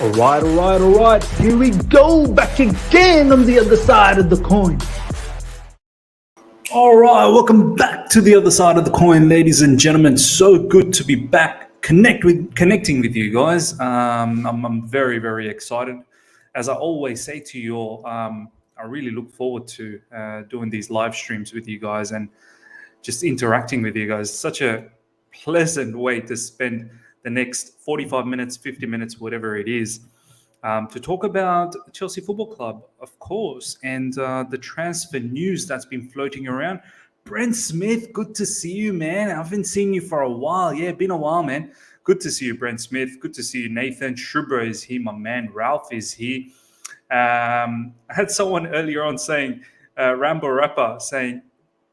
All right. Here we go, back again on the other side of the coin. All right, welcome back to the other side of the coin, ladies and gentlemen. So good to be back, connecting with you guys. I'm very, very excited. As I always say to you all, I really look forward to doing these live streams with you guys and just interacting with you guys. Such a pleasant way to spend the next 45 minutes, 50 minutes, whatever it is, to talk about Chelsea Football Club, of course, and the transfer news that's been floating around. Brent Smith, good to see you, man. I haven't seen you for a while. Yeah, been a while, man. Good to see you, Brent Smith. Good to see you, Nathan. Shrubber is here, my man. Ralph is here. I had someone earlier on saying, Rambo Rapper, saying,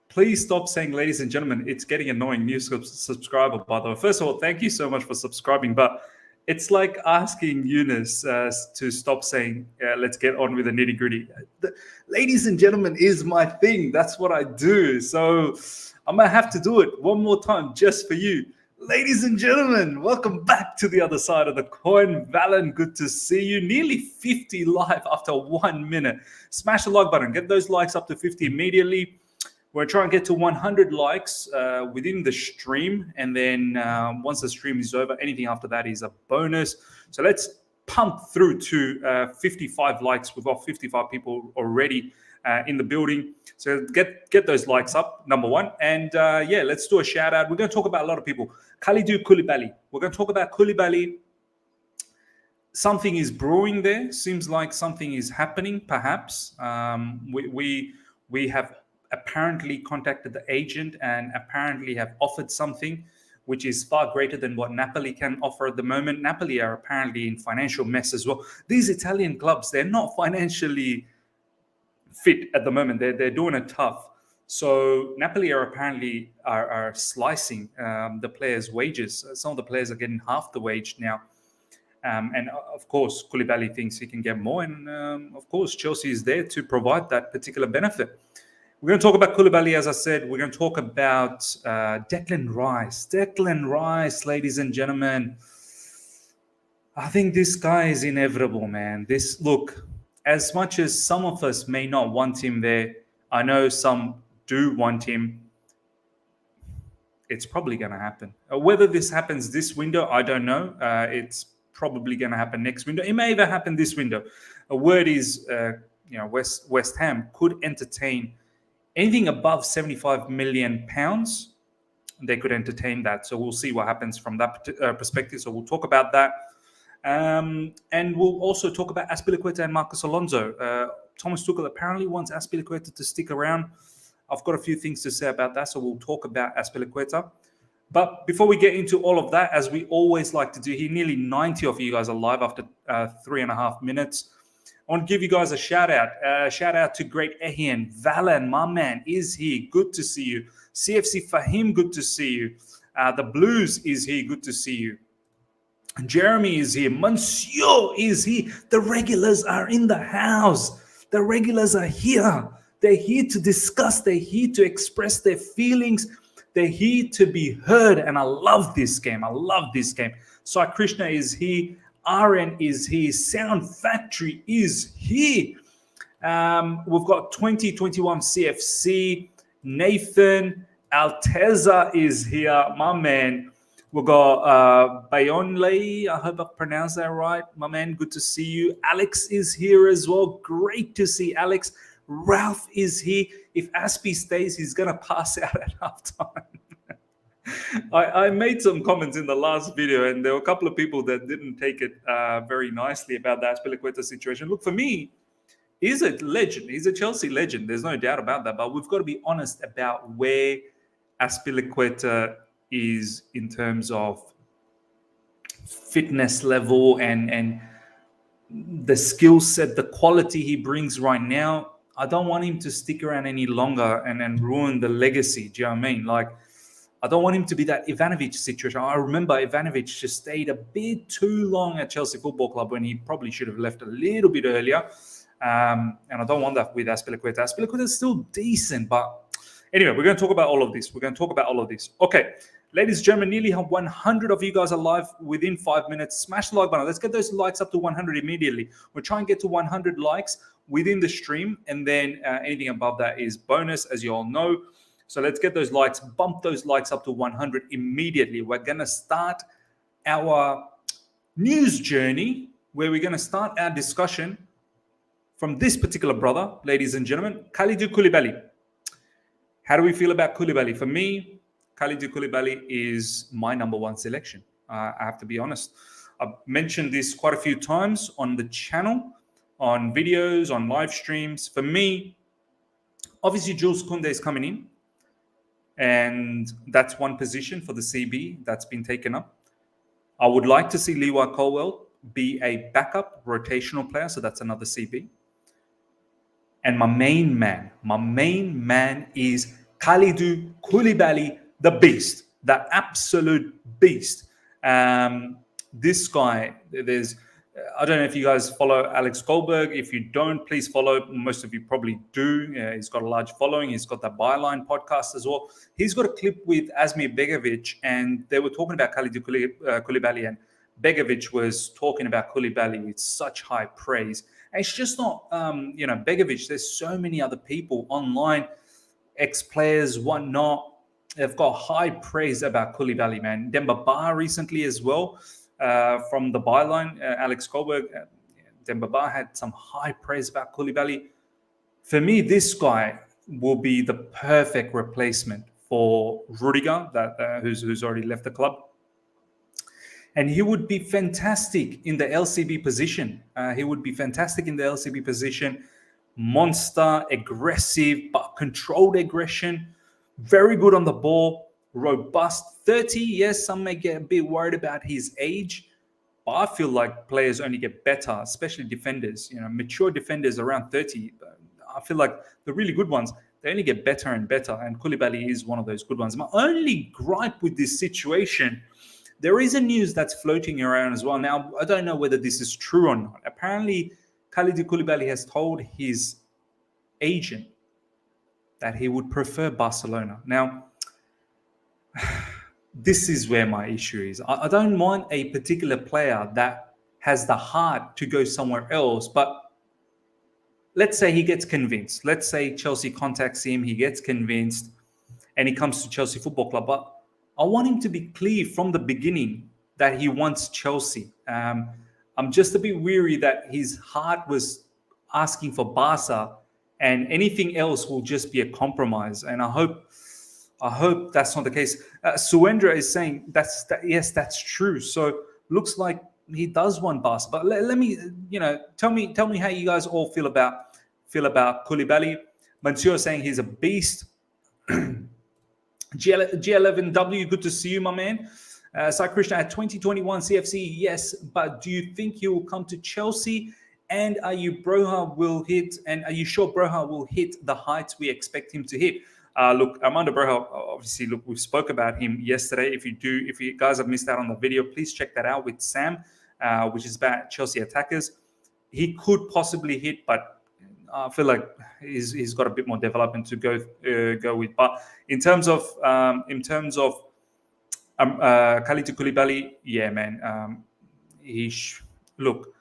please stop saying, ladies and gentlemen. It's getting annoying. New subscriber, by the way. First of all, thank you so much for subscribing. But it's like asking Eunice to stop saying, let's get on with the nitty gritty. Ladies and gentlemen is my thing. That's what I do. So I might have to do it one more time just for you. Ladies and gentlemen, welcome back to the other side of the coin. Valen, good to see you. Nearly 50 live after 1 minute. Smash the like button. Get those likes up to 50 immediately. We're trying to get to 100 likes within the stream. And then once the stream is over, anything after that is a bonus. So let's pump through to 55 likes. We've got 55 people already in the building. So get those likes up, number one. And yeah, let's do a shout out. We're going to talk about a lot of people. Kalidou Koulibaly. We're going to talk about Koulibaly. Something is brewing there. Seems like something is happening, perhaps. We have apparently contacted the agent and apparently have offered something which is far greater than what Napoli can offer at the moment. Napoli are apparently in financial mess as well. These Italian clubs, they're not financially fit at the moment. They're doing it tough. So Napoli are apparently are slicing the players' wages. Some of the players are getting half the wage now. And of course, Koulibaly thinks he can get more. And of course, Chelsea is there to provide that particular benefit. We're going to talk about Koulibaly, as I said. We're going to talk about Declan Rice. Declan Rice, ladies and gentlemen. I think this guy is inevitable, man. Look, as much as some of us may not want him there, I know some do want him. It's probably going to happen. Whether this happens this window, I don't know. It's probably going to happen next window. It may even happen this window. A word is, West Ham could entertain anything above £75 million, they could entertain that. So we'll see what happens from that perspective. So we'll talk about that. And we'll also talk about Azpilicueta and Marcos Alonso. Thomas Tuchel apparently wants Azpilicueta to stick around. I've got a few things to say about that. So we'll talk about Azpilicueta. But before we get into all of that, as we always like to do here, nearly 90 of you guys are live after 3.5 minutes. I want to give you guys a shout out. Shout out to Great Ehian. Valen, my man, is here. Good to see you. CFC Fahim, good to see you. The Blues is here. Good to see you. Jeremy is here. Monsieur is here. The regulars are in the house. The regulars are here. They're here to discuss. They're here to express their feelings. They're here to be heard. And I love this game. I love this game. Sai Krishna is here. RN is here. Sound Factory is here. We've got 2021 CFC. Nathan Alteza is here. My man. We've got Bayonley. I hope I pronounced that right. My man, good to see you. Alex is here as well. Great to see Alex. Ralph is here. If Aspie stays, he's going to pass out at halftime. I made some comments in the last video, and there were a couple of people that didn't take it very nicely about the Azpilicueta situation. Look, for me, he's a legend. He's a Chelsea legend. There's no doubt about that. But we've got to be honest about where Azpilicueta is in terms of fitness level and the skill set, the quality he brings right now. I don't want him to stick around any longer and ruin the legacy. Do you know what I mean? Like, I don't want him to be that Ivanovic situation. I remember Ivanovic just stayed a bit too long at Chelsea Football Club when he probably should have left a little bit earlier. And I don't want that with Azpilicueta. Azpilicueta is still decent, but anyway, we're going to talk about all of this. Okay, Ladies and gentlemen, nearly 100 of you guys are live within 5 minutes. Smash the like button. Let's get those likes up to 100 immediately. We'll try and get to 100 likes within the stream, and then anything above that is bonus, as you all know. So let's get those likes, bump those likes up to 100 immediately. We're going to start our news journey, where we're going to start our discussion from this particular brother, ladies and gentlemen, Kalidou Koulibaly. How do we feel about Koulibaly? For me, Kalidou Koulibaly is my number one selection. I have to be honest. I've mentioned this quite a few times on the channel, on videos, on live streams. For me, obviously Jules Koundé is coming in, and that's one position for the CB that's been taken up. I would like to see Lewa Colwell be a backup rotational player, so that's another CB. And my main man is Kalidou Koulibaly, the beast, the absolute beast. This guy, I don't know if you guys follow Alex Goldberg. If you don't, please follow. Most of you probably do. He's got a large following. He's got that Byline podcast as well. He's got a clip with Asmir Begovic, and they were talking about Kalidou Koulibaly, and Begovic was talking about Koulibaly with such high praise. And it's just not, Begovic. There's so many other people online, ex-players, whatnot. They've got high praise about Koulibaly, man. Demba Ba recently as well, from the Byline, Alex Goldberg. Demba Ba had some high praise about Koulibaly. For me, this guy will be the perfect replacement for Rudiger, who's already left the club. And he would be fantastic in the LCB position. Monster, aggressive, but controlled aggression. Very good on the ball. Robust. 30, yes, some may get a bit worried about his age. But I feel like players only get better, especially defenders. Mature defenders around 30. I feel like the really good ones, they only get better and better. And Koulibaly is one of those good ones. My only gripe with this situation, there is a news that's floating around as well. Now, I don't know whether this is true or not. Apparently, Kalidou Koulibaly has told his agent that he would prefer Barcelona. Now, this is where my issue is. I don't want a particular player that has the heart to go somewhere else, but let's say he gets convinced. Let's say Chelsea contacts him, he gets convinced, and he comes to Chelsea Football Club. But I want him to be clear from the beginning that he wants Chelsea. I'm just a bit weary that his heart was asking for Barca, and anything else will just be a compromise. And I hope that's not the case. Suendra is saying yes, that's true. So looks like he does want Barca. But let me, tell me how you guys all feel about Koulibaly. Mansour saying he's a beast. G11W, good to see you, my man. Sai Krishna at 2021 CFC, yes, but do you think he will come to Chelsea? And are you sure Broja will hit the heights we expect him to hit? Look, Armando Broja, obviously, we spoke about him yesterday. If you guys have missed out on the video, please check that out with Sam, which is about Chelsea attackers. He could possibly hit, but I feel like he's got a bit more development to go with. But in terms of Kalidou Koulibaly, yeah, man. Look,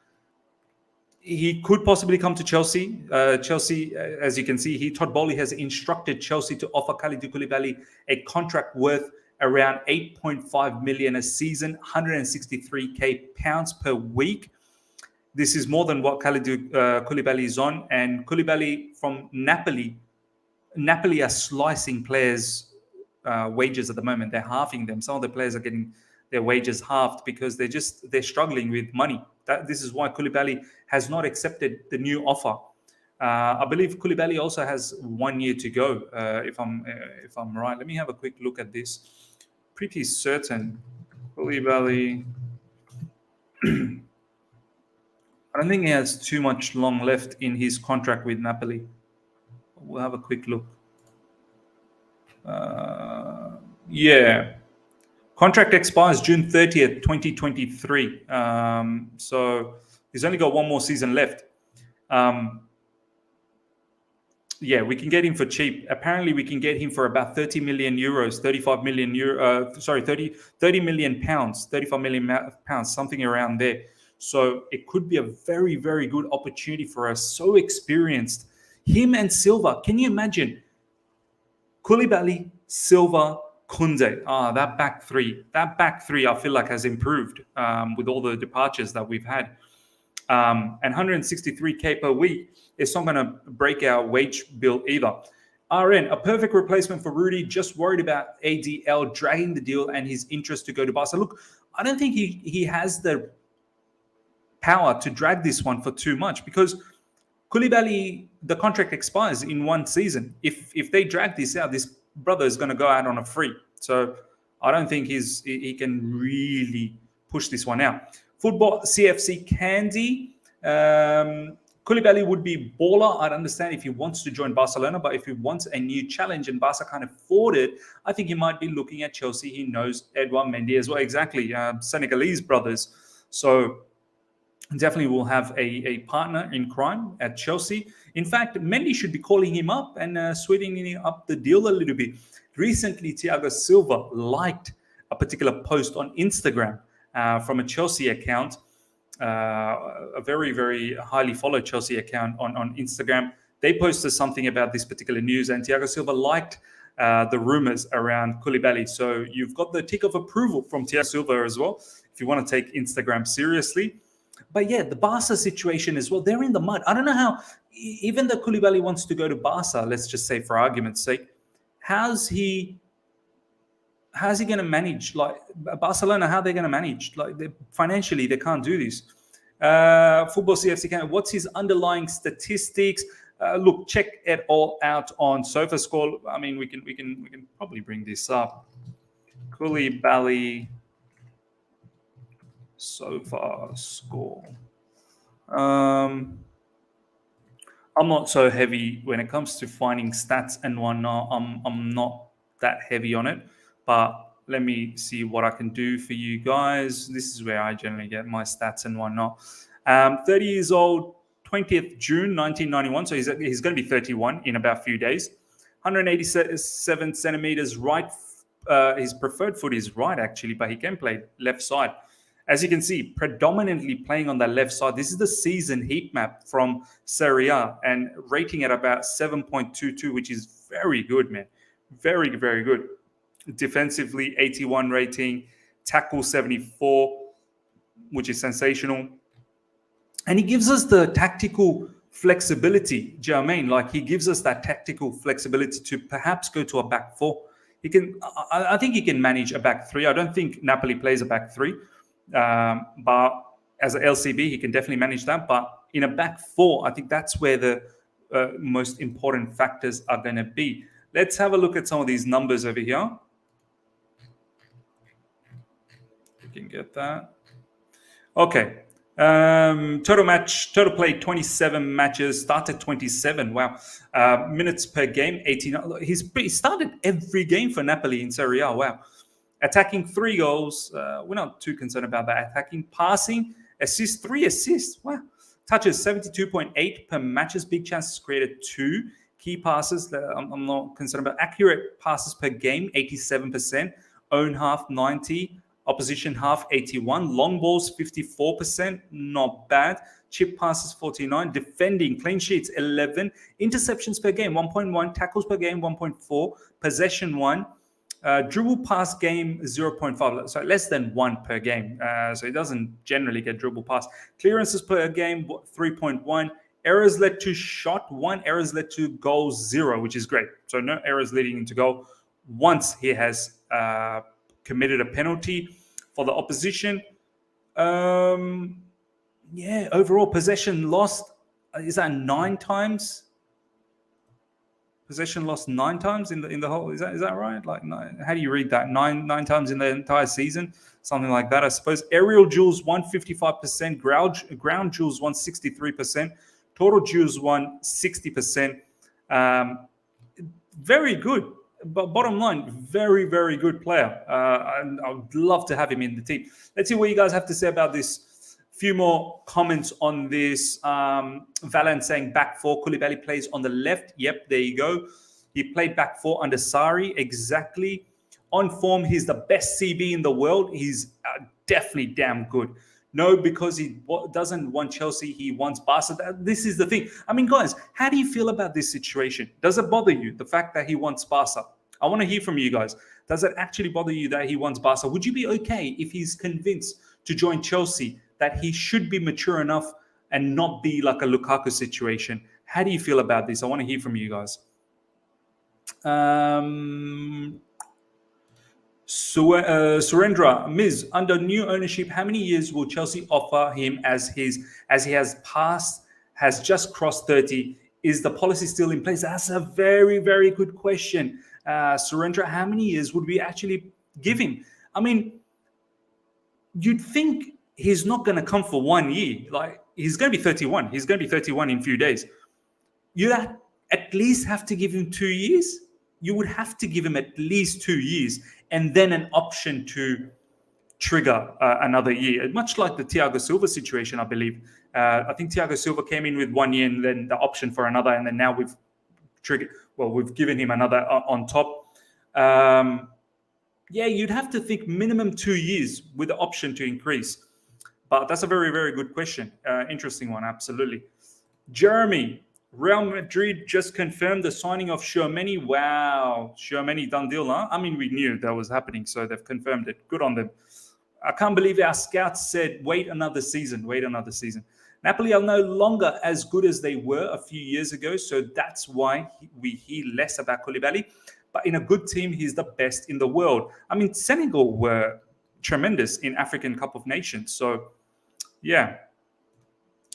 he could possibly come to Chelsea. Chelsea, as you can see, Todd Boehly has instructed Chelsea to offer Kalidou Koulibaly a contract worth around 8.5 million a season, 163k pounds per week. This is more than what Kalidou Koulibaly is on. And Koulibaly from Napoli are slicing players' wages at the moment. They're halving them. Some of the players are getting their wages halved because they're struggling with money. This is why Koulibaly has not accepted the new offer. I believe Koulibaly also has 1 year to go, if I'm right. Let me have a quick look at this. Pretty certain Koulibaly. I don't think he has too much long left in his contract with Napoli. We'll have a quick look. Yeah. Contract expires June 30th, 2023. So he's only got one more season left. Yeah, we can get him for cheap. Apparently, we can get him for about 30 million euros, 35 million euro. Sorry, 30 million pounds, 35 million pounds, something around there. So it could be a very, very good opportunity for us. So experienced. Him and Silva. Can you imagine? Koulibaly, Silva, Kunde. That back three. That back three, I feel like has improved with all the departures that we've had. And 163k per week is not going to break our wage bill either. RN, a perfect replacement for Rudy, just worried about ADL dragging the deal and his interest to go to Barca. Look, I don't think he has the power to drag this one for too much because Koulibaly, the contract expires in one season. If they drag this out, this brother is going to go out on a free. So I don't think he can really push this one out. Football CFC Candy. Koulibaly would be baller. I'd understand if he wants to join Barcelona, but if he wants a new challenge and Barca can't afford it, I think he might be looking at Chelsea. He knows Edouard Mendy as well. Exactly. Senegalese brothers. So definitely will have a partner in crime at Chelsea. In fact, Mendy should be calling him up and sweetening up the deal a little bit. Recently, Thiago Silva liked a particular post on Instagram from a Chelsea account, a very, very highly followed Chelsea account on Instagram. They posted something about this particular news, and Thiago Silva liked the rumors around Koulibaly. So you've got the tick of approval from Thiago Silva as well, if you want to take Instagram seriously. But yeah, the Barca situation as well, they're in the mud. I don't know how, even though Koulibaly wants to go to Barca, let's just say for argument's sake, how's he going to manage? Like Barcelona, how are they going to manage? Like financially, they can't do this. Football CFC Canada, what's his underlying statistics? Look, check it all out on SofaScore. I mean, we can probably bring this up. Koulibaly SofaScore. I'm not so heavy when it comes to finding stats and whatnot. I'm not that heavy on it, but let me see what I can do for you guys. This is where I generally get my stats and whatnot. 30 years old, 20th June 1991. So he's going to be 31 in about a few days. 187 centimeters right. His preferred foot is right, actually, but he can play left side. As you can see, predominantly playing on the left side. This is the season heat map from Serie A and rating at about 7.22, which is very good, man. Very, very good. Defensively, 81 rating. Tackle, 74, which is sensational. And he gives us the tactical flexibility. Do you know what I mean? Like he gives us that tactical flexibility to perhaps go to a back four. I think he can manage a back three. I don't think Napoli plays a back three. But as an LCB, he can definitely manage that. But in a back four, I think that's where the most important factors are going to be. Let's have a look at some of these numbers over here. You can get that. Okay. Total play 27 matches, started 27. Wow. Minutes per game 89. He started every game for Napoli in Serie A. Wow. Attacking 3 goals. We're not too concerned about that. Attacking, passing, assists, 3 assists. Wow. Touches 72.8 per matches. Big chances created 2. Key passes, I'm not concerned about. Accurate passes per game, 87%. Own half, 90. Opposition half, 81. Long balls, 54%. Not bad. Chip passes, 49. Defending, clean sheets, 11. Interceptions per game, 1.1. Tackles per game, 1.4. Possession, 1. Dribble pass game 0.5, so less than 1 per game. So it doesn't generally get dribble pass. Clearances per game 3.1. Errors led to shot 1. Errors led to goal 0, which is great. So no errors leading into goal once he has committed a penalty for the opposition. Yeah, overall possession lost. Is that 9 times? Possession lost 9 times in the whole. Is that right? Like, how do you read that? Nine times in the entire season, something like that, I suppose. Aerial duels 155%, ground duels 163%, total duels 160%. Very good. But bottom line, very, very good player. And I would love to have him in the team. Let's see what you guys have to say about this Few more comments on this. Valan saying back four. Koulibaly plays on the left. Yep, there you go. He played back four under Sarri. Exactly. On form, he's the best CB in the world. He's definitely damn good. No, because he doesn't want Chelsea. He wants Barca. This is the thing. I mean, guys, how do you feel about this situation? Does it bother you, the fact that he wants Barca? I want to hear from you guys. Does it actually bother you that he wants Barca? Would you be okay if he's convinced to join Chelsea, that he should be mature enough and not be like a Lukaku situation? How do you feel about this? I want to hear from you guys. Surendra, Ms. Under new ownership, how many years will Chelsea offer him as he has just crossed 30? Is the policy still in place? That's a very, very good question. Surendra, how many years would we actually give him? I mean, you'd think he's not going to come for 1 year. Like, he's going to be 31. He's going to be 31 in a few days. You'd at least have to give him 2 years. You would have to give him at least 2 years and then an option to trigger another year, much like the Thiago Silva situation, I believe. I think Thiago Silva came in with 1 year and then the option for another, and then now we've given him another on top. Yeah, you'd have to think minimum 2 years with the option to increase. But that's a very, very good question. Interesting one, absolutely. Jeremy, Real Madrid just confirmed the signing of Tchouaméni. Wow, Tchouaméni done deal, huh? I mean, we knew that was happening, so they've confirmed it. Good on them. I can't believe our scouts said, wait another season. Napoli are no longer as good as they were a few years ago, so that's why we hear less about Koulibaly. But in a good team, he's the best in the world. I mean, Senegal were tremendous in African Cup of Nations. So, yeah.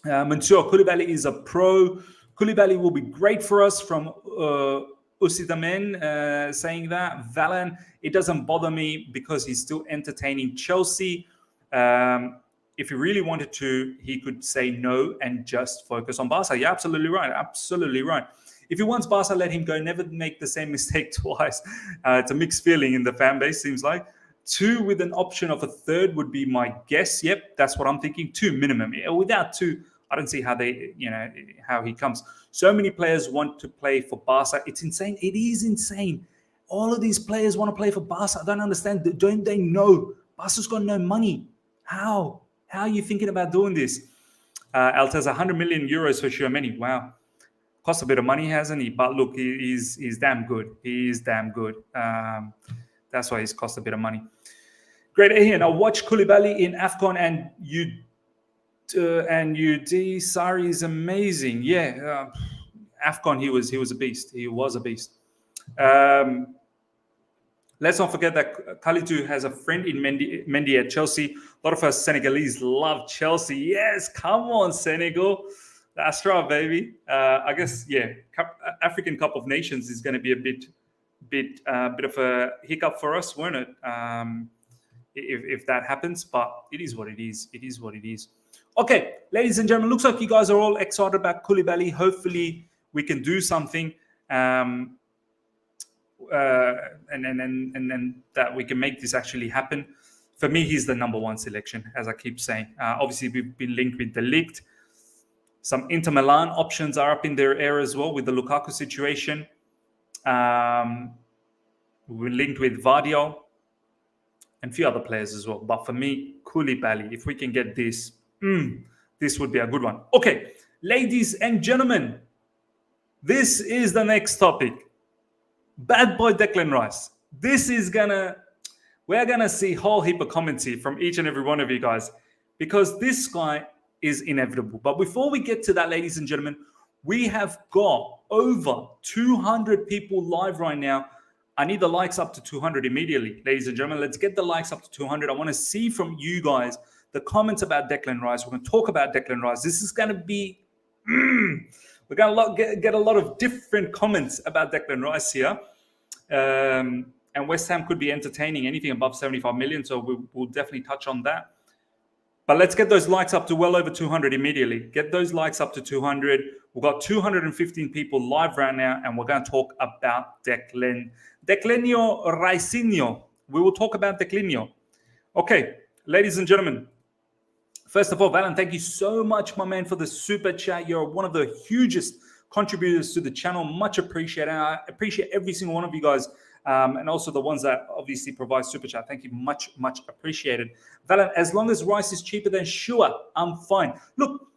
Mansour, Koulibaly is a pro. Koulibaly will be great for us from Usitamen saying that. Valan, it doesn't bother me because he's still entertaining Chelsea. If he really wanted to, he could say no and just focus on Barca. Yeah, absolutely right. Absolutely right. If he wants Barca, let him go. Never make the same mistake twice. It's a mixed feeling in the fan base, seems like. 2 with an option of a 3rd would be my guess. Yep, that's what I'm thinking. 2 minimum. Without 2, I don't see how how he comes. So many players want to play for Barca. It's insane. It is insane. All of these players want to play for Barca. I don't understand. Don't they know? Barca's got no money. How? How are you thinking about doing this? Altaz, 100 million euros for Tchouaméni. Wow. Cost a bit of money, hasn't he? But look, he's damn good. He's damn good. That's why he's cost a bit of money. Great, Ian. I watched Koulibaly in AFCON and UD. Sarri is amazing. Yeah, AFCON, he was a beast. He was a beast. Let's not forget that Kalidou has a friend in Mendy at Chelsea. A lot of us Senegalese love Chelsea. Yes, come on, Senegal. That's right, baby. I guess, yeah, African Cup of Nations is going to be a bit of a hiccup for us, won't it? If that happens, but it is what it is. It is what it is. Okay, ladies and gentlemen, looks like you guys are all excited about Koulibaly. Hopefully, we can do something, and then that we can make this actually happen. For me, he's the number 1 selection, as I keep saying. Obviously, we've been linked with De Ligt. Some Inter Milan options are up in their air as well with the Lukaku situation. We're linked with Vardiol and a few other players as well. But for me, Koulibaly, if we can get this, this would be a good one. Okay, ladies and gentlemen, this is the next topic. Bad boy Declan Rice. We're gonna see a whole heap of comments here from each and every one of you guys, because this guy is inevitable. But before we get to that, ladies and gentlemen, we have got over 200 people live right now. I need the likes up to 200 immediately, ladies and gentlemen. Let's get the likes up to 200. I want to see from you guys the comments about Declan Rice. We're going to talk about Declan Rice. This is going to be... we're going to get a lot of different comments about Declan Rice here. And West Ham could be entertaining anything above 75 million, so we'll definitely touch on that. But let's get those likes up to well over 200 immediately. Get those likes up to 200. We've got 215 people live right now, and we're going to talk about Declanio Ricinho. We will talk about Declanio. Okay, ladies and gentlemen, First of all, Valen, thank you so much, my man, for the super chat. You're one of the hugest contributors to the channel. Much appreciated. I appreciate every single one of you guys, and also the ones that obviously provide super chat. Thank you, much appreciated. Valen, as long as Rice is cheaper than Shua, I'm fine. Look,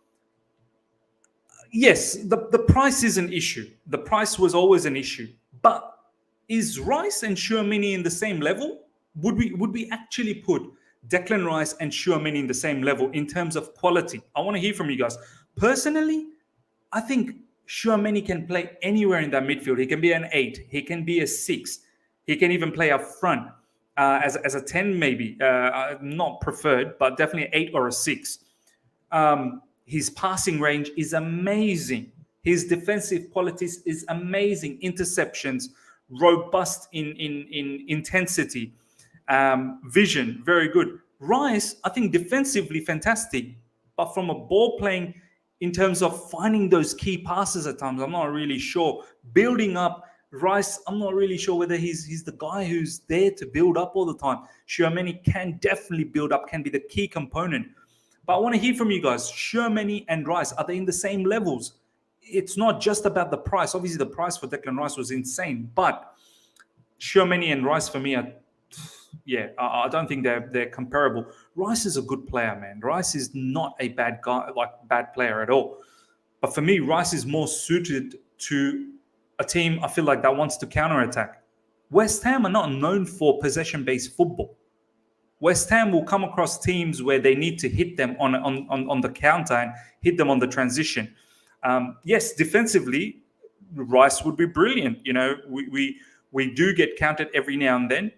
yes, the price is an issue. The price was always an issue. But is Rice and Tchouaméni in the same level? Would we actually put Declan Rice and Tchouaméni in the same level in terms of quality? I want to hear from you guys. Personally, I think Tchouaméni can play anywhere in that midfield. He can be an 8. He can be a 6. He can even play up front as a 10 maybe. Not preferred, but definitely an 8 or a 6. His passing range is amazing. His defensive qualities is amazing. Interceptions, robust in intensity, vision, very good. Rice, I think defensively fantastic, but from a ball playing in terms of finding those key passes at times, I'm not really sure. Building up, Rice, I'm not really sure whether he's the guy who's there to build up all the time. Tchouaméni can definitely build up, can be the key component. But I want to hear from you guys. Tchouaméni and Rice, are they in the same levels? It's not just about the price. Obviously, the price for Declan Rice was insane. But Tchouaméni and Rice, for me, I don't think they're comparable. Rice is a good player, man. Rice is not a bad guy, bad player at all. But for me, Rice is more suited to a team, I feel like, that wants to counterattack. West Ham are not known for possession-based football. West Ham will come across teams where they need to hit them on the counter and hit them on the transition. Yes, defensively, Rice would be brilliant. You know, we do get countered every now and then,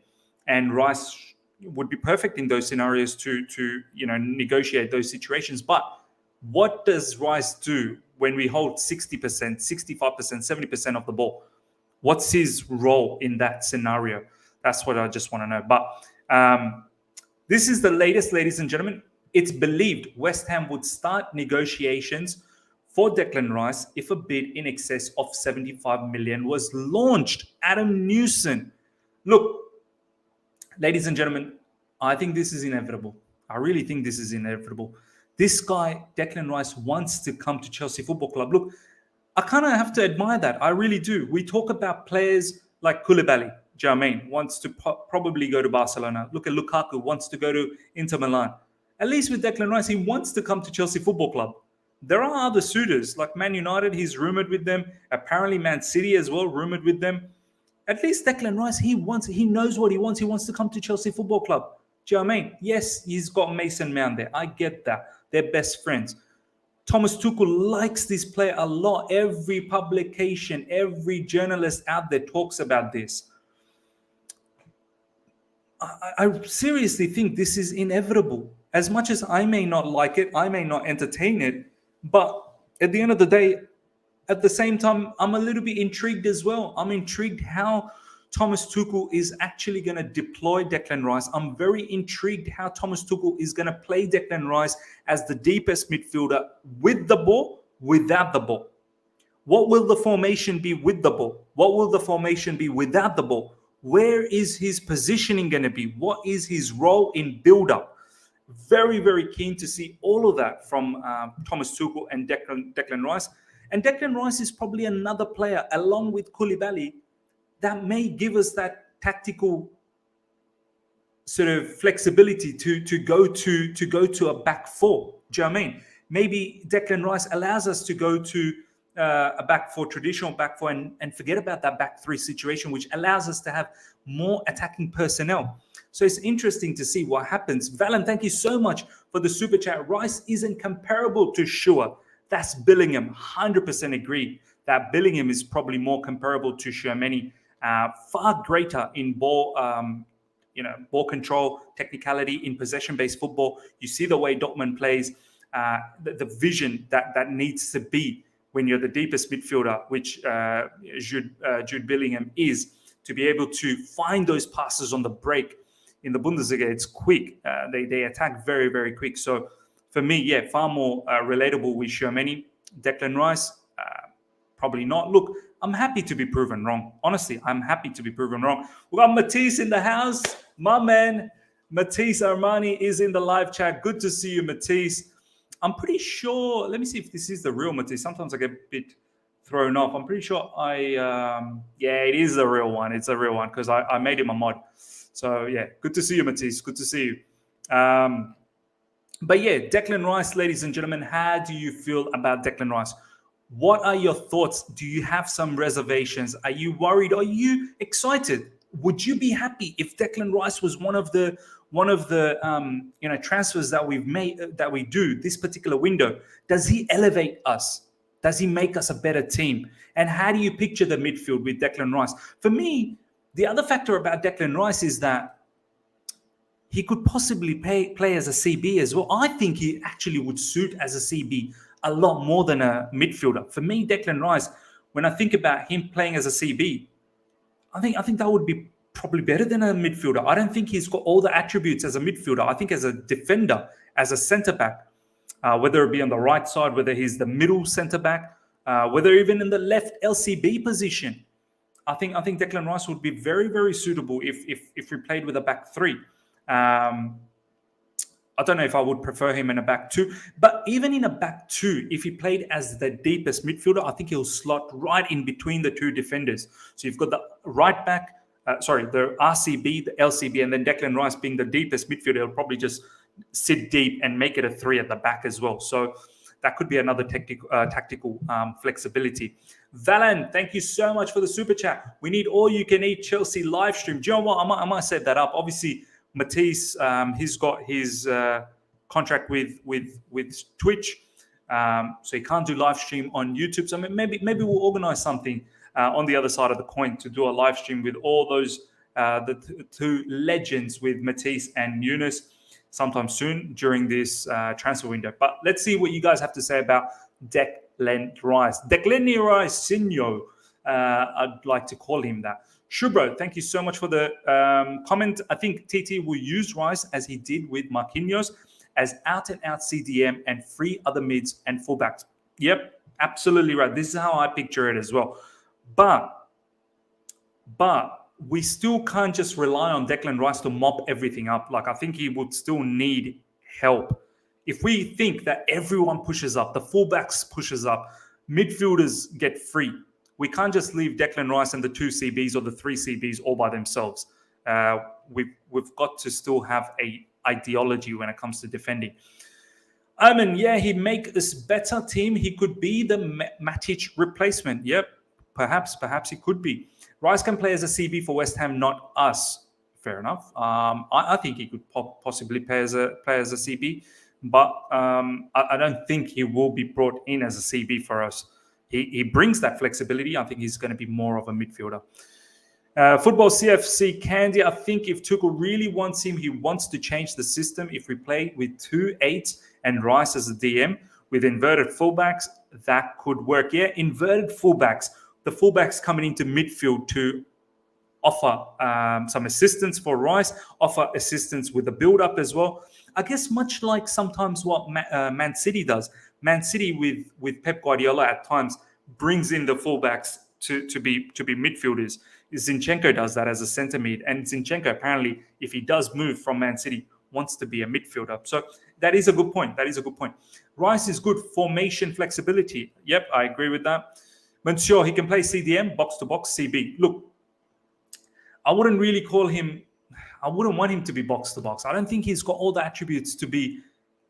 and Rice would be perfect in those scenarios to negotiate those situations. But what does Rice do when we hold 60%, 65%, 70% of the ball? What's his role in that scenario? That's what I just want to know. But this is the latest, ladies and gentlemen. It's believed West Ham would start negotiations for Declan Rice if a bid in excess of 75 million was launched. Adam Newson. Look, ladies and gentlemen, I think this is inevitable. I really think this is inevitable. This guy, Declan Rice, wants to come to Chelsea Football Club. Look, I kind of have to admire that. I really do. We talk about players like Koulibaly. Jermaine wants to probably go to Barcelona. Look at Lukaku, wants to go to Inter Milan. At least with Declan Rice, he wants to come to Chelsea Football Club. There are other suitors, like Man United, he's rumoured with them. Apparently Man City as well, rumoured with them. At least Declan Rice, he knows what he wants. He wants to come to Chelsea Football Club. Do you know what I mean? Yes, he's got Mason Mount there. I get that. They're best friends. Thomas Tuchel likes this player a lot. Every publication, every journalist out there talks about this. I seriously think this is inevitable. As much as I may not like it, I may not entertain it, but at the end of the day, at the same time, I'm a little bit intrigued as well. I'm intrigued how Thomas Tuchel is actually going to deploy Declan Rice. I'm very intrigued how Thomas Tuchel is going to play Declan Rice as the deepest midfielder with the ball, without the ball. What will the formation be with the ball? What will the formation be without the ball? Where is his positioning going to be? What is his role in build-up? Very, very keen to see all of that from Thomas Tuchel and Declan Rice. And Declan Rice is probably another player, along with Koulibaly, that may give us that tactical sort of flexibility to go to a back four. Do you know what I mean? Maybe Declan Rice allows us to go to a back four, traditional back four, and forget about that back three situation, which allows us to have more attacking personnel. So it's interesting to see what happens. Valen, thank you so much for the super chat. Rice isn't comparable to Shua. That's Billingham. 100% agree that Billingham is probably more comparable to Tchouaméni. Far greater in ball, ball control, technicality, in possession-based football. You see the way Dortmund plays, the vision that needs to be when you're the deepest midfielder, which Jude Bellingham is, to be able to find those passes on the break. In the Bundesliga, it's quick. They attack very, very quick. So for me, far more relatable with Tchouaméni. Declan Rice, probably not. Look, I'm happy to be proven wrong. Honestly, I'm happy to be proven wrong. We got Matisse in the house, my man. Matisse Armani is in the live chat. Good to see you, Matisse. I'm pretty sure. Let me see if this is the real Matisse. Sometimes I get a bit thrown off. I'm pretty sure yeah, it is the real one. It's a real one because I made him a mod. So yeah, good to see you, Matisse. Good to see you. But yeah, Declan Rice, ladies and gentlemen, how do you feel about Declan Rice? What are your thoughts? Do you have some reservations? Are you worried? Are you excited? Would you be happy if Declan Rice was one of the transfers that we've made that we do this particular window? Does he elevate us? Does he make us a better team? And how do you picture the midfield with Declan Rice? For me, the other factor about Declan Rice is that he could possibly play as a CB as well. I think he actually would suit as a CB a lot more than a midfielder. For me, Declan Rice, when I think about him playing as a CB, I think that would be probably better than a midfielder. I don't think he's got all the attributes as a midfielder. I think as a defender, as a centre back, whether it be on the right side, whether he's the middle centre back, whether even in the left LCB position, I think Declan Rice would be very, very suitable if we played with a back three. I don't know if I would prefer him in a back two, but even in a back two, if he played as the deepest midfielder, I think he'll slot right in between the two defenders. So you've got the right back, the RCB, the LCB, and then Declan Rice being the deepest midfielder. He'll probably just sit deep and make it a three at the back as well. So that could be another tactical flexibility. Valan, thank you so much for the super chat. We need all you can eat Chelsea live stream. Do you know what? I might set that up. Obviously, Matisse, he's got his contract with Twitch, so he can't do live stream on YouTube. So maybe we'll organize something on the other side of the coin to do a live stream with all those the two legends with Matisse and Yunus sometime soon during this transfer window. But let's see what you guys have to say about Declan Rice. Declan Rice, Sinyo, I'd like to call him that. Shubro, thank you so much for the comment. I think TT will use Rice as he did with Marquinhos as out-and-out CDM and free other mids and fullbacks. Yep, absolutely right. This is how I picture it as well. But we still can't just rely on Declan Rice to mop everything up. Like, I think he would still need help. If we think that everyone pushes up, the fullbacks pushes up, midfielders get free, we can't just leave Declan Rice and the two CBs or the three CBs all by themselves. We've got to still have a ideology when it comes to defending. Yeah, he'd make this better team. He could be the Matic replacement. Yep, perhaps he could be. Rice can play as a CB for West Ham, not us. Fair enough. I think he could possibly play as a CB, but I don't think he will be brought in as a CB for us. He brings that flexibility. I think he's going to be more of a midfielder. Football CFC Candy, I think if Tuchel really wants him, he wants to change the system. If we play with 2 8s and Rice as a DM with inverted fullbacks, that could work. Yeah, inverted fullbacks. The fullbacks coming into midfield to offer some assistance for Rice, offer assistance with the build-up as well. I guess much like sometimes what Man City does. Man City with Pep Guardiola at times brings in the fullbacks to be midfielders. Zinchenko does that as a centre mid, and Zinchenko apparently, if he does move from Man City, wants to be a midfielder. So that is a good point. Rice is good formation flexibility. Yep, I agree with that. Monsieur, he can play CDM, box to box, CB. Look, I wouldn't want him to be box to box. I don't think he's got all the attributes to be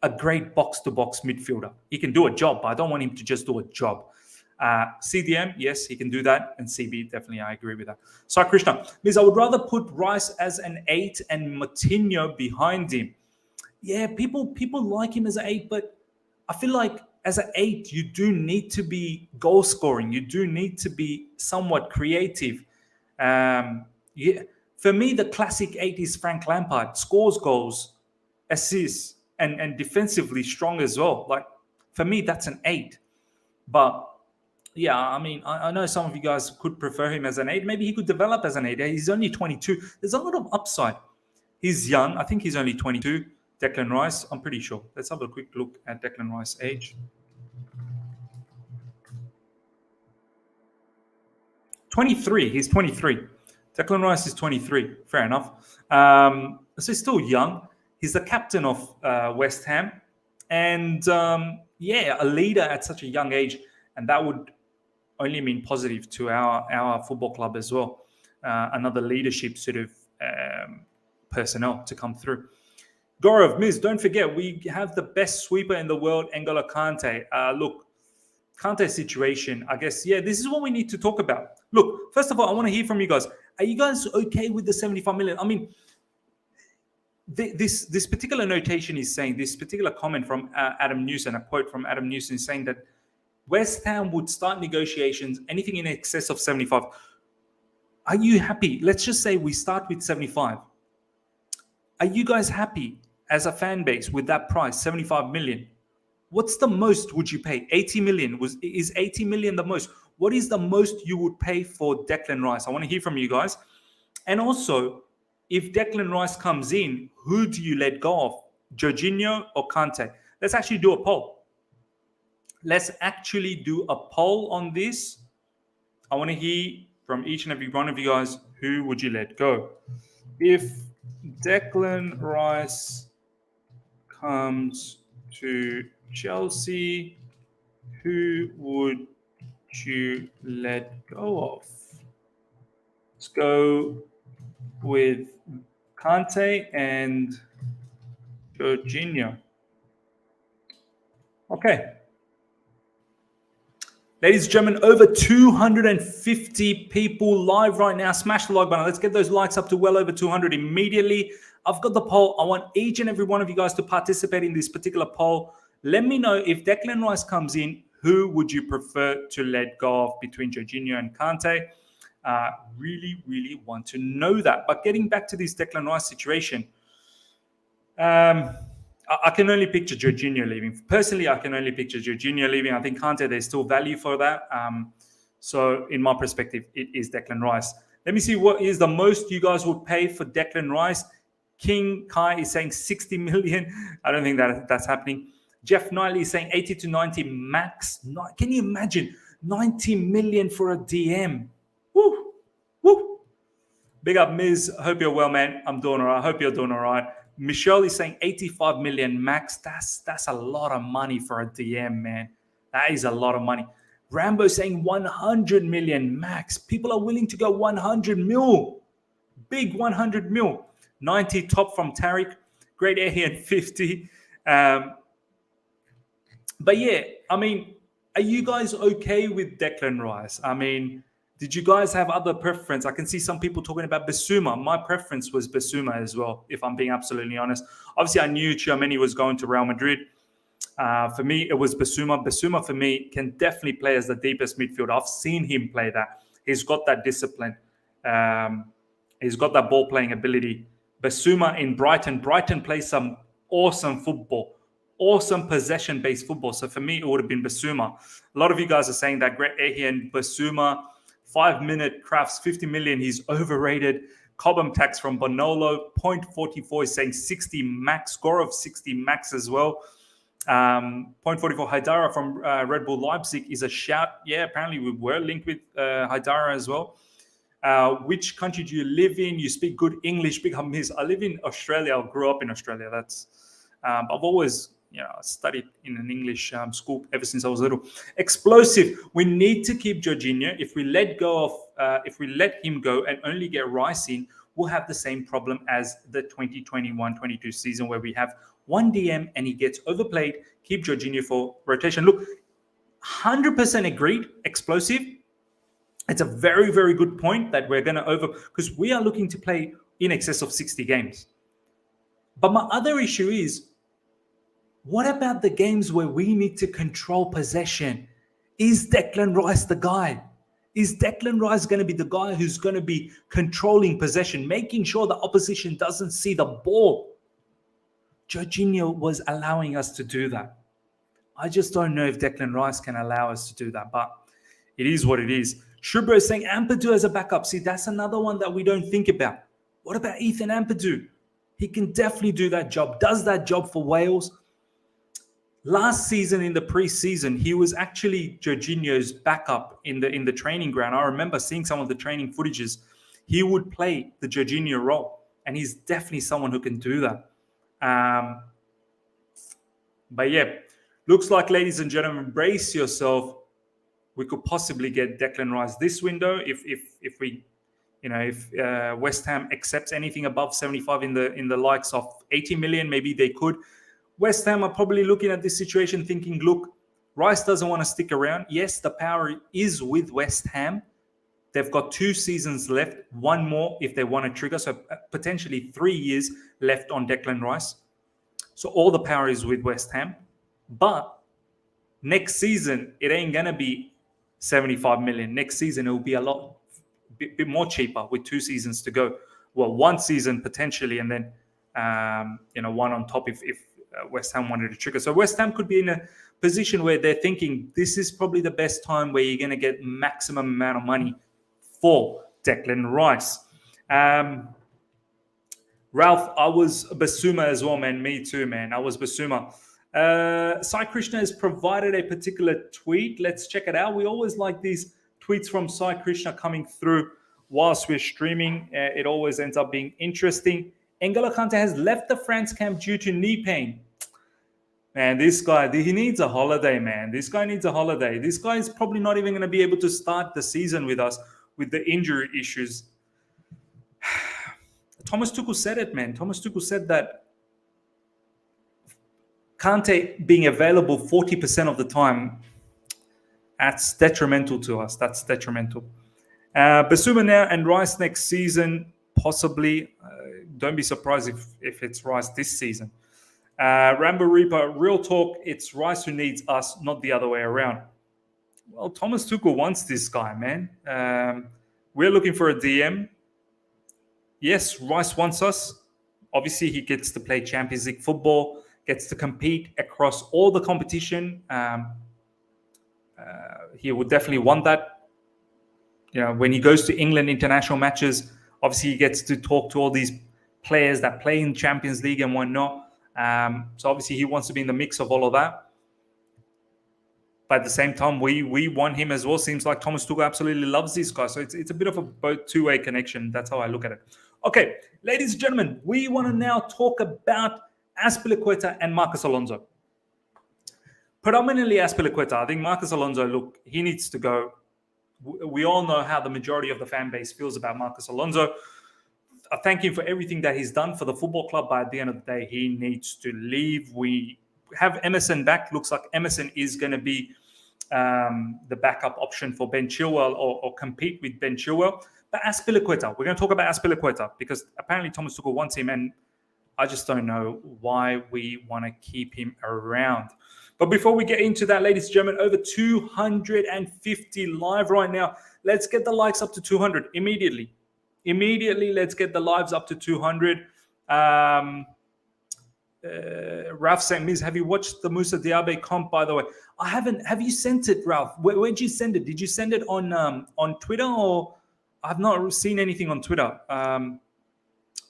a great box-to-box midfielder. He can do a job, but I don't want him to just do a job. CDM, yes, he can do that. And CB, definitely, I agree with that. So, Krishna, means I would rather put Rice as an 8 and Moutinho behind him. Yeah, people like him as an 8, but I feel like as an 8, you do need to be goal-scoring. You do need to be somewhat creative. Yeah, for me, the classic 8 is Frank Lampard. Scores goals, assists, and defensively strong as well. Like, for me, that's an 8. But yeah, I mean, I know some of you guys could prefer him as an 8. Maybe he could develop as an 8. He's only 22. There's a lot of upside. He's young. I think he's only 22. Declan Rice, I'm pretty sure. Let's have a quick look at Declan Rice's age. 23. He's 23. Declan Rice is 23. Fair enough. So he's still young. He's the captain of West Ham, and a leader at such a young age, and that would only mean positive to our football club as well. Another leadership sort of personnel to come through. Gaurav, Miz, don't forget, we have the best sweeper in the world, N'Golo Kante. Look, Kante's situation, I guess, this is what we need to talk about. Look, first of all, I want to hear from you guys. Are you guys okay with the 75 million? I mean, this particular notation is saying, this particular comment from Adam Newson, a quote from Adam Newson is saying that West Ham would start negotiations anything in excess of 75. Are you happy? Let's just say we start with 75. Are you guys happy as a fan base with that price, 75 million? What's the most would you pay? 80 million. Is 80 million the most? What is the most you would pay for Declan Rice? I want to hear from you guys. And also, if Declan Rice comes in, who do you let go of? Jorginho or Kante? Let's actually do a poll. Let's actually do a poll on this. I want to hear from each and every one of you guys, who would you let go? If Declan Rice comes to Chelsea, who would you let go of? Let's go with Kante and Jorginho. Okay. Ladies and gentlemen, over 250 people live right now. Smash the like button. Let's get those likes up to well over 200 immediately. I've got the poll. I want each and every one of you guys to participate in this particular poll. Let me know, if Declan Rice comes in, who would you prefer to let go of between Jorginho and Kante? Really, really want to know that. But getting back to this Declan Rice situation, I can only picture Jorginho leaving. Personally, I can only picture Jorginho leaving. I think Kante, there's still value for that. So in my perspective, it is Declan Rice. Let me see what is the most you guys would pay for Declan Rice. King Kai is saying 60 million. I don't think that's happening. Jeff Knightley is saying 80 to 90 max. Can you imagine 90 million for a DM? Woo, woo. Big up, Miz. Hope you're well, man. I'm doing all right. I hope you're doing all right. Michelle is saying 85 million max. That's a lot of money for a DM, man. That is a lot of money. Rambo saying 100 million max. People are willing to go 100 mil. Big 100 mil. 90 top from Tariq. Great air here at 50. But yeah, I mean, are you guys okay with Declan Rice? I mean, did you guys have other preference? I can see some people talking about Basuma. My preference was Basuma as well, if I'm being absolutely honest. Obviously, I knew Tchouameni was going to Real Madrid. For me, it was Basuma. Basuma, for me, can definitely play as the deepest midfielder. I've seen him play that. He's got that discipline. He's got that ball-playing ability. Basuma in Brighton. Brighton plays some awesome football. Awesome possession-based football. So for me, it would have been Basuma. A lot of you guys are saying that Great Ehi and Basuma, 5-minute crafts, 50 million. He's overrated. Cobham Tax from Bonolo, 0.44 is saying 60 max. Score of 60 max as well. 0.44 Haidara from Red Bull Leipzig is a shout. Yeah, apparently we were linked with Haidara as well. Which country do you live in? You speak good English. Big hum is. I live in Australia. I grew up in Australia. I've always studied in an English school ever since I was little. Explosive. We need to keep Jorginho. If we let him go and only get Rice in, we'll have the same problem as the 2021-22 season, where we have one DM and he gets overplayed. Keep Jorginho for rotation. Look, 100% agreed. Explosive. It's a very, very good point that we're going to because we are looking to play in excess of 60 games. But my other issue is, what about the games where we need to control possession? Is Declan Rice the guy? Is Declan Rice going to be the guy who's going to be controlling possession, making sure the opposition doesn't see the ball? Jorginho was allowing us to do that. I just don't know if Declan Rice can allow us to do that, but it is what it is. Shubro is saying Ampadu as a backup. See, that's another one that we don't think about. What about Ethan Ampadu? He can definitely do that job, does that job for Wales. Last season in the pre-season, he was actually Jorginho's backup in the training ground. I remember seeing some of the training footages. He would play the Jorginho role. and he's definitely someone who can do that. But yeah, looks like, ladies and gentlemen, brace yourself. We could possibly get Declan Rice this window if we, if West Ham accepts anything above 75 in the likes of 80 million, maybe they could. West Ham are probably looking at this situation thinking, look, Rice doesn't want to stick around. Yes, the power is with West Ham. They've got 2 seasons left, 1 more if they want to trigger. So potentially 3 years left on Declan Rice. So all the power is with West Ham. But next season, it ain't going to be 75 million. Next season, it will be a bit more cheaper with 2 seasons to go. Well, 1 season potentially, and then, 1 on top if West Ham wanted to trigger. So West Ham could be in a position where they're thinking this is probably the best time where you're going to get maximum amount of money for Declan Rice. Ralph, I was Basuma as well, man. Me too, man. I was Basuma. Sai Krishna has provided a particular tweet. Let's check it out. We always like these tweets from Sai Krishna coming through whilst we're streaming. It always ends up being interesting. N'Golo Kante has left the France camp due to knee pain. Man, this guy, he needs a holiday, man. This guy needs a holiday. This guy is probably not even going to be able to start the season with us with the injury issues. Thomas Tuchel said it, man. Thomas Tuchel said that Kante being available 40% of the time, that's detrimental to us. That's detrimental. Basuma now and Rice next season, possibly. Don't be surprised if it's Rice this season. Rambo Reaper, real talk, it's Rice who needs us, not the other way around. Well, Thomas Tuchel wants this guy, man. We're looking for a DM. Yes, Rice wants us. Obviously, he gets to play Champions League football, gets to compete across all the competition. He would definitely want that. When he goes to England international matches, obviously he gets to talk to all these players that play in Champions League and whatnot. So obviously he wants to be in the mix of all of that. But at the same time, we want him as well. Seems like Thomas Tuchel absolutely loves this guy. So it's a bit of a both two-way connection. That's how I look at it. Okay, ladies and gentlemen, we want to now talk about Azpilicueta and Marcos Alonso. Predominantly Azpilicueta. I think Marcos Alonso, look, he needs to go. We all know how the majority of the fan base feels about Marcos Alonso. I thank him for everything that he's done for the football club, but at the end of the day, he needs to leave. We have Emerson back. Looks like Emerson is going to be the backup option for Ben Chilwell or compete with Ben Chilwell. But Azpilicueta, we're going to talk about Azpilicueta because apparently Thomas Tuchel wants him, and I just don't know why we want to keep him around. But before we get into that, ladies and gentlemen, over 250 live right now. Let's get the likes up to 200 immediately. Immediately, let's get the lives up to 200. Ralph sent me, have you watched the Musa Diaby comp, by the way? I haven't. Have you sent it, Ralph? Where'd you send it? Did you send it on Twitter, or I've not seen anything on Twitter?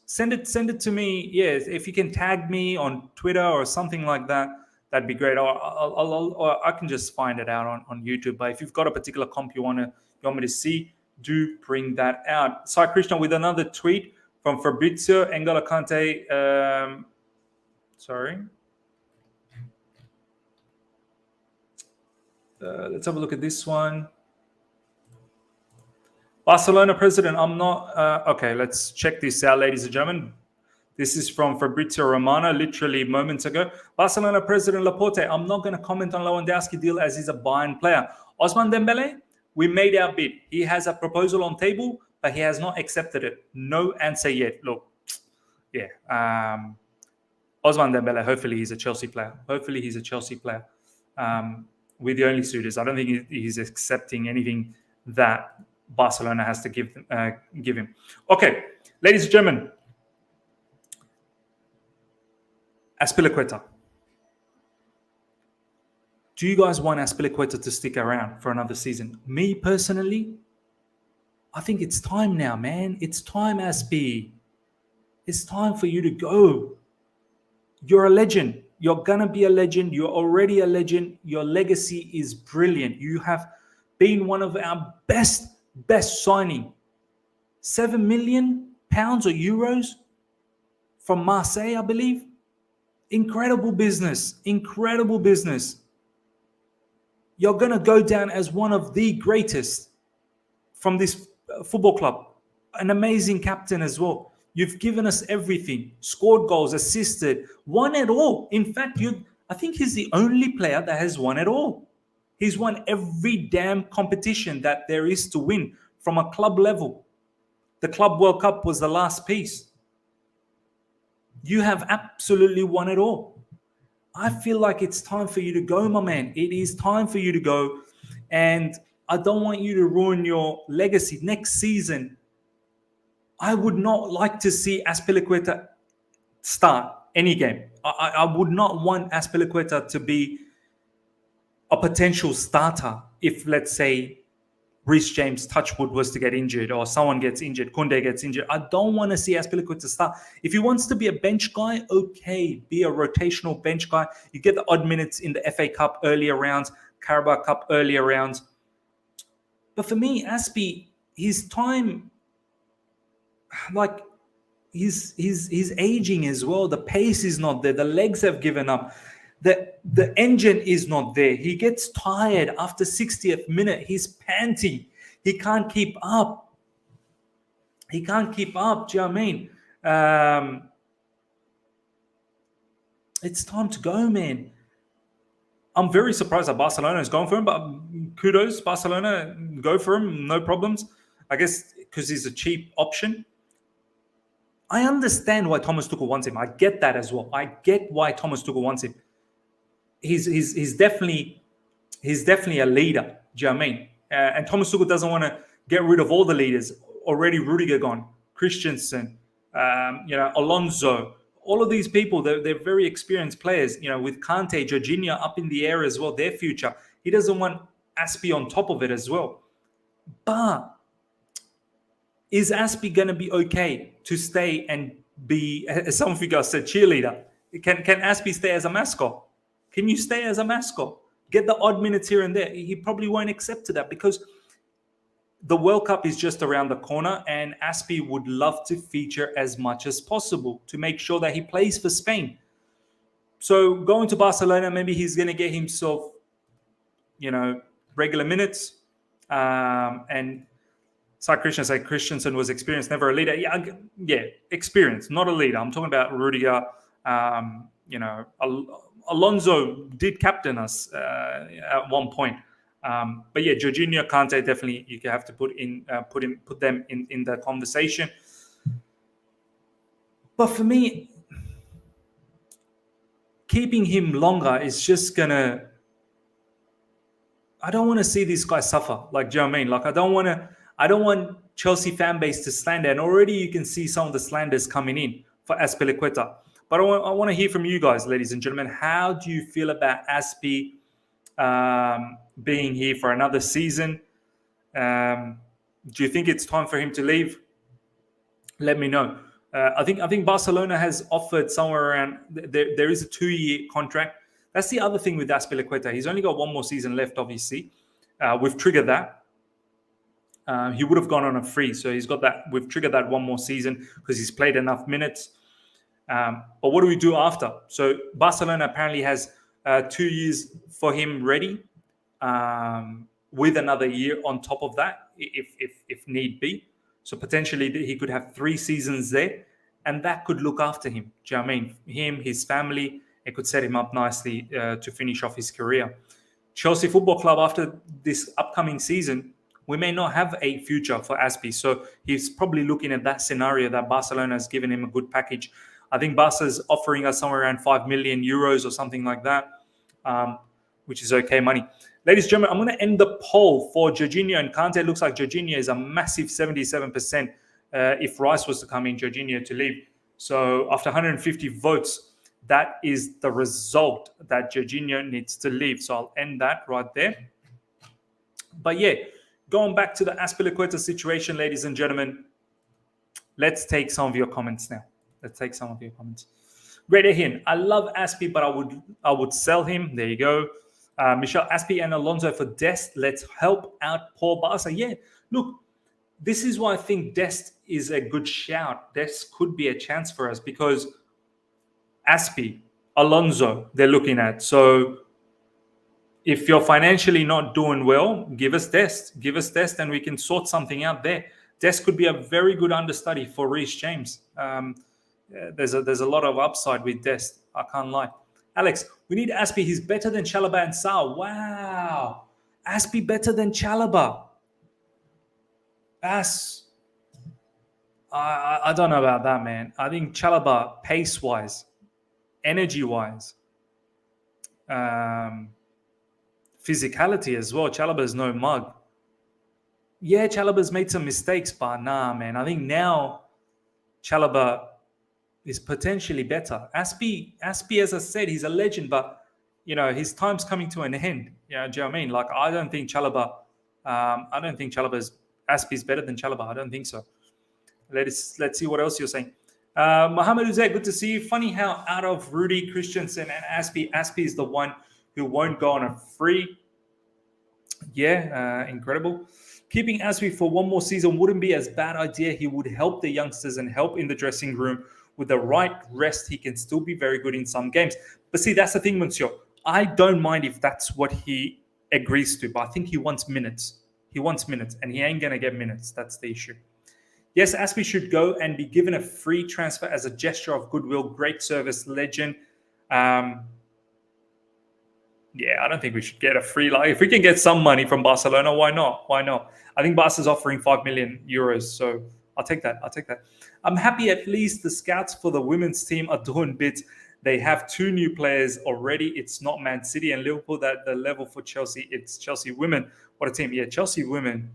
Send it to me. Yeah, if you can tag me on Twitter or something like that, that'd be great. Or I can just find it out on YouTube. But if you've got a particular comp you want me to see, do bring that out. Sai Krishna with another tweet from Fabrizio N'Golo Kante. Sorry. Let's have a look at this one. Barcelona president, I'm not... okay, let's check this out, ladies and gentlemen. This is from Fabrizio Romano, literally moments ago. Barcelona president Laporte, I'm not going to comment on Lewandowski deal as he's a Bayern player. Ousmane Dembele, we made our bid. He has a proposal on table, but he has not accepted it. No answer yet. Look, yeah. Ousmane Dembele, hopefully he's a Chelsea player. Hopefully he's a Chelsea player. We're the only suitors. I don't think he's accepting anything that Barcelona has to give him. Okay, ladies and gentlemen. Azpilicueta. Do you guys want Azpilicueta to stick around for another season? Me personally, I think it's time now, man. It's time, Azpi. It's time for you to go. You're a legend. You're going to be a legend. You're already a legend. Your legacy is brilliant. You have been one of our best signing. £7 million or euros from Marseille, I believe. Incredible business. Incredible business. You're going to go down as one of the greatest from this football club. An amazing captain as well. You've given us everything. Scored goals, assisted, won it all. In fact, I think he's the only player that has won it all. He's won every damn competition that there is to win from a club level. The Club World Cup was the last piece. You have absolutely won it all. I feel like it's time for you to go, my man. It is time for you to go. And I don't want you to ruin your legacy. Next season, I would not like to see Azpilicueta start any game. I would not want Azpilicueta to be a potential starter if, let's say, Reece James, Touchwood, was to get injured, or someone gets injured, Koundé gets injured. I don't want to see Azpilicueta start. If he wants to be a bench guy, okay, be a rotational bench guy. You get the odd minutes in the FA Cup earlier rounds, Carabao Cup earlier rounds. But for me, Azpi, his time, like, he's aging as well. The pace is not there. The legs have given up. The engine is not there. He gets tired after 60th minute. He's panting. He can't keep up. Do you know what I mean? It's time to go, man. I'm very surprised that Barcelona is going for him, but kudos, Barcelona, go for him, no problems. I guess because he's a cheap option. I understand why Thomas Tuchel wants him. I get that as well. I get why Thomas Tuchel wants him. He's definitely a leader. Do you know what I mean? And Thomas Tuchel doesn't want to get rid of all the leaders. Already Rudiger gone, Christensen, Alonso. All of these people, they're very experienced players. With Kante, Jorginho up in the air as well, their future. He doesn't want Azpi on top of it as well. But is Azpi going to be okay to stay and be, as some of you guys said, cheerleader? Can Azpi stay as a mascot? Can you stay as a mascot? Get the odd minutes here and there. He probably won't accept that because the World Cup is just around the corner and Azpi would love to feature as much as possible to make sure that he plays for Spain. So going to Barcelona, maybe he's going to get himself, regular minutes. And Christensen was experienced, never a leader. Yeah, experienced, not a leader. I'm talking about Rudiger. Alonso did captain us at one point. But yeah, Jorginho, Kante, definitely you have to put them in the conversation. But for me, keeping him longer is just gonna. I don't want to see this guy suffer. Like, do you know what I mean? Like, I don't want Chelsea fan base to slander, and already you can see some of the slanders coming in for Azpilicueta. But I want to hear from you guys, ladies and gentlemen. How do you feel about Azpi being here for another season? Do you think it's time for him to leave? Let me know. I think Barcelona has offered somewhere around. There is a 2-year contract. That's the other thing with Azpilicueta. He's only got one more season left. Obviously, we've triggered that. He would have gone on a free, so he's got that. We've triggered that one more season because he's played enough minutes. But what do we do after? So Barcelona apparently has 2 years for him ready, with another year on top of that, if need be. So potentially he could have 3 seasons there, and that could look after him. Do you know what I mean? Him, his family, it could set him up nicely to finish off his career. Chelsea Football Club, after this upcoming season, we may not have a future for Azpi. So he's probably looking at that scenario that Barcelona has given him a good package. I think Barca's offering us somewhere around 5 million euros or something like that, which is okay money. Ladies and gentlemen, I'm going to end the poll for Jorginho and Kante. It looks like Jorginho is a massive 77%. If Rice was to come in, Jorginho to leave. So after 150 votes, that is the result that Jorginho needs to leave. So I'll end that right there. But yeah, going back to the Azpilicueta situation, ladies and gentlemen, let's take some of your comments now. Great Ahin, I love Azpi, but I would sell him. There you go. Michelle, Azpi and Alonso for Dest. Let's help out poor Barca. Yeah, look, this is why I think Dest is a good shout. Dest could be a chance for us because Azpi, Alonso, they're looking at. So if you're financially not doing well, give us Dest. Give us Dest and we can sort something out there. Dest could be a very good understudy for Reece James. There's a lot of upside with Dest. I can't lie. Alex, we need Azpi. He's better than Chalobah and Sarr. Wow. Azpi better than Chalobah. I don't know about that, man. I think Chalobah, pace-wise, energy-wise, physicality as well. Chalobah is no mug. Yeah, Chalobah's made some mistakes, but nah, man. I think now Chalobah is potentially better. Azpi, as I said, he's a legend, but his time's coming to an end. Do you know what I mean? Like, I don't think Chalobah. Azpi's better than Chalobah. I don't think so. Let's see what else you're saying. Mohammed Uzay, good to see you. Funny how out of Rudy, Christensen, and Azpi is the one who won't go on a free. Yeah, incredible. Keeping Azpi for one more season wouldn't be as bad idea. He would help the youngsters and help in the dressing room. With the right rest, he can still be very good in some games. But see, that's the thing, Monsieur. I don't mind if that's what he agrees to, but I think he wants minutes. He wants minutes, and he ain't going to get minutes. That's the issue. Yes, Azpi should go and be given a free transfer as a gesture of goodwill. Great service, legend. Yeah, I don't think we should get a free. Like, if we can get some money from Barcelona, why not? Why not? I think Barca's offering 5 million euros, so I'll take that. I'm happy at least the scouts for the women's team are doing bits. They have 2 new players already. It's not Man City and Liverpool that the level for Chelsea. It's Chelsea women. What a team. Yeah, Chelsea women.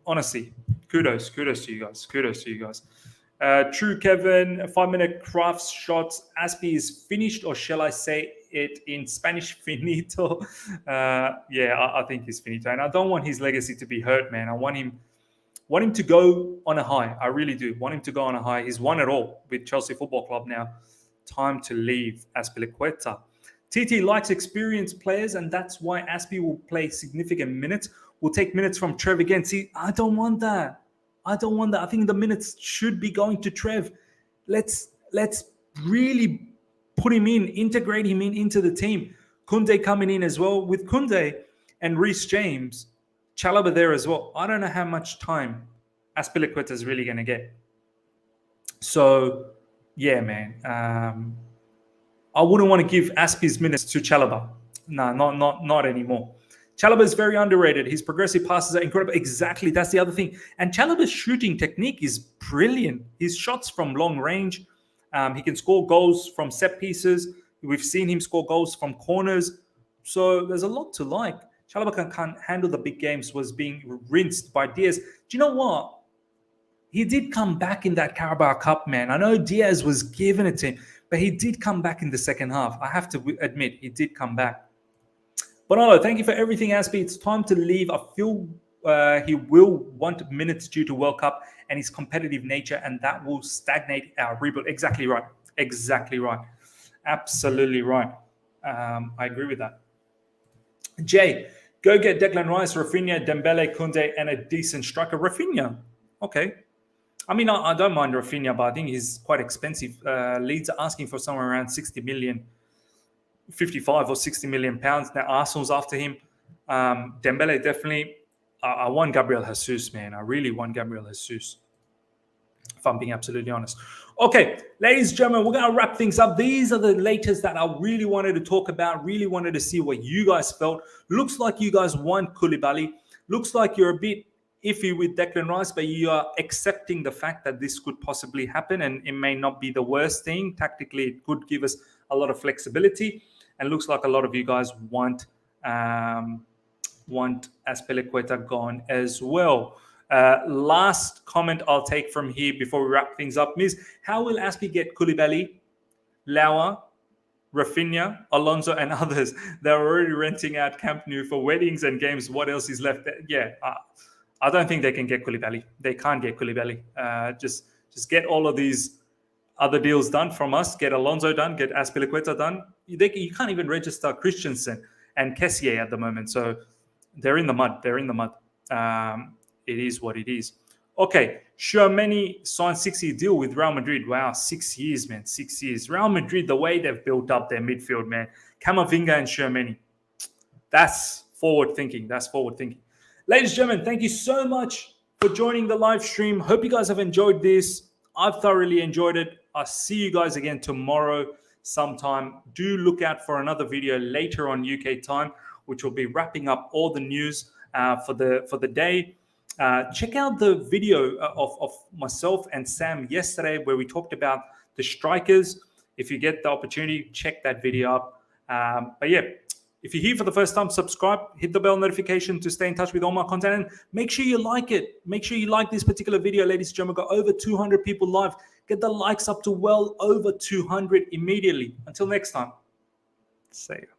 Honestly, kudos to you guys. True Kevin, 5-minute crafts shots. Azpi is finished, or shall I say it in Spanish, finito? Yeah, I think he's finito, and I don't want his legacy to be hurt, man. I want him to go on a high. I really do want him to go on a high. He's won it all with Chelsea Football Club now. Time to leave Azpilicueta. TT likes experienced players, and that's why Azpi will play significant minutes. Will take minutes from Trev again. See, I don't want that. I think the minutes should be going to Trev. Let's really put him in, integrate him into the team. Koundé coming in as well. With Koundé and Reece James, Chalobah there as well. I don't know how much time Azpilicueta is really going to get. So, yeah, man. I wouldn't want to give Azpi's minutes to Chalobah. No, not anymore. Chalobah is very underrated. His progressive passes are incredible. Exactly, that's the other thing. And Chalobah's shooting technique is brilliant. His shots from long range. He can score goals from set pieces. We've seen him score goals from corners. So there's a lot to like. Chalobah can't handle the big games, was being rinsed by Diaz. Do you know what? He did come back in that Carabao Cup, man. I know Diaz was giving it to him, but he did come back in the second half. I have to admit, he did come back. Bonolo, thank you for everything, Azpi. It's time to leave. I feel he will want minutes due to World Cup and his competitive nature, and that will stagnate our rebuild. Exactly right. Absolutely right. I agree with that. Jay, go get Declan Rice, Rafinha, Dembele, Koundé, and a decent striker. Rafinha, okay. I mean, I don't mind Rafinha, but I think he's quite expensive. Leeds are asking for somewhere around 60 million. 55 or 60 million pounds. Now Arsenal's after him. Dembele definitely. I want Gabriel Jesus, man. I really want Gabriel Jesus, if I'm being absolutely honest. Okay, ladies and gentlemen, we're going to wrap things up. These are the latest that I really wanted to talk about, really wanted to see what you guys felt. Looks like you guys want Koulibaly. Looks like you're a bit iffy with Declan Rice, but you are accepting the fact that this could possibly happen, and it may not be the worst thing. Tactically, it could give us a lot of flexibility. And looks like a lot of you guys want Azpilicueta gone as well. Last comment I'll take from here before we wrap things up is, how will Azpi get Koulibaly, Lauer, Rafinha, Alonso, and others? They're already renting out Camp Nou for weddings and games. What else is left? Yeah, I don't think they can get Koulibaly. They can't get Koulibaly. Just get all of these other deals done from us. Get Alonso done. Get Azpilicueta done. You can't even register Christensen and Kessié at the moment. So they're in the mud. It is what it is. Okay, Tchouaméni signed 6-year deal with Real Madrid. Wow, 6 years, man, 6 years. Real Madrid, the way they've built up their midfield, man. Camavinga and Tchouaméni. That's forward thinking. That's forward thinking. Ladies and gentlemen, thank you so much for joining the live stream. Hope you guys have enjoyed this. I've thoroughly enjoyed it. I'll see you guys again tomorrow sometime. Do look out for another video later on UK time, which will be wrapping up all the news for the day. Check out the video of myself and Sam yesterday where we talked about the strikers. If you get the opportunity, check that video up. But yeah, if you're here for the first time, subscribe, hit the bell notification to stay in touch with all my content, and make sure you like it. Make sure you like this particular video, ladies and gentlemen. Got over 200 people live. Get the likes up to well over 200 immediately. Until next time, see you.